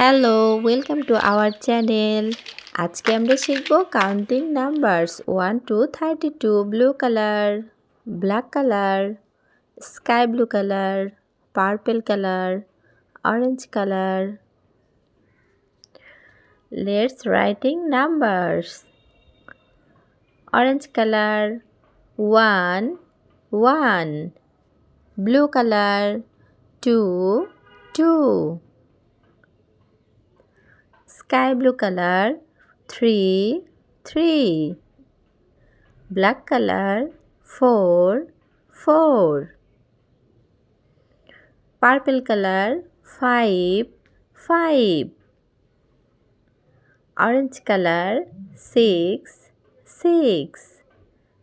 Hello, welcome to our channel. আজকে আমরা শিখব counting numbers 1 to 32, blue colour, black colour, sky blue colour, purple colour, orange colour. Let's writing numbers. Orange color 1, 1. Blue color 2, 2. Sky blue color 3, 3. Black color 4, 4. Purple color 5, 5. Orange color 6, 6.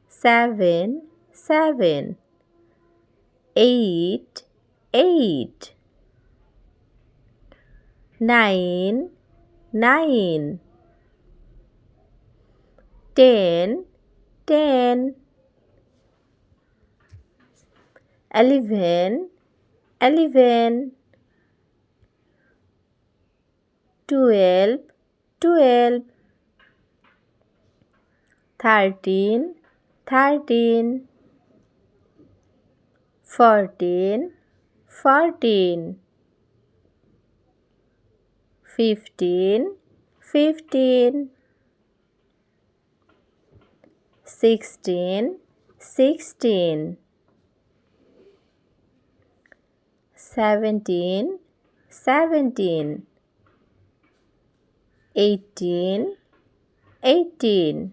7, 7. 8, 8. 9, 9. 10, 10. 11, 11. 12, 12. 13, 13. 14, 14. 15, 15. 16, 16. 17, 17. 18, 18.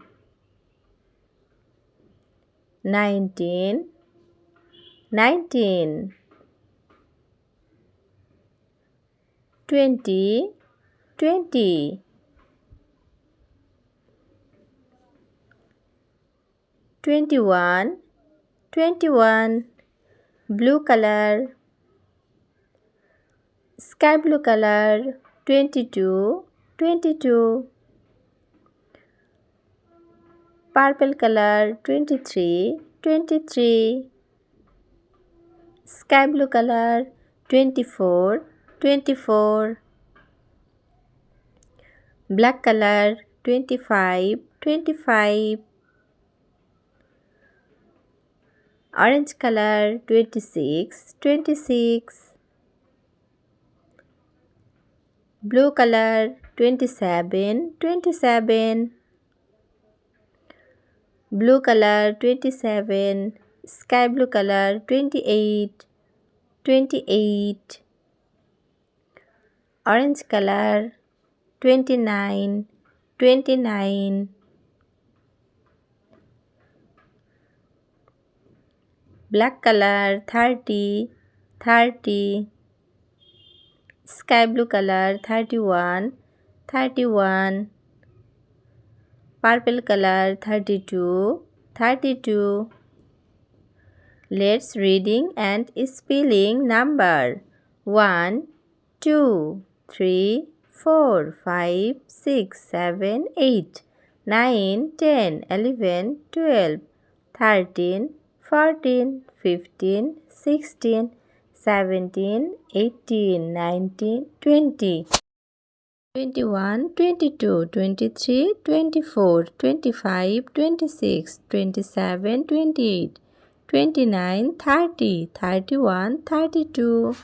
19, 19. 20, 20. 21, 21. Blue color, sky blue color 22, 22. Purple color 23, 23. Sky blue color 24, 24. Black color 25, 25. Orange color 26, 26. Blue color 27, 27. Blue color 27. Sky blue color 28, 28. Orange color 29, 29. Black color 30, 30. Sky blue color 31, 31. Purple color 32, 32. Let's reading and spelling number 1, 2, 3, 4, 5, 6, 7, 8, 9, 10, 11, 12, 13, 14, 15, 16, 17, 18, 19, 20. 21, 22, 23, 24, 25, 26, 27, 28, 29, 30, 31, 32.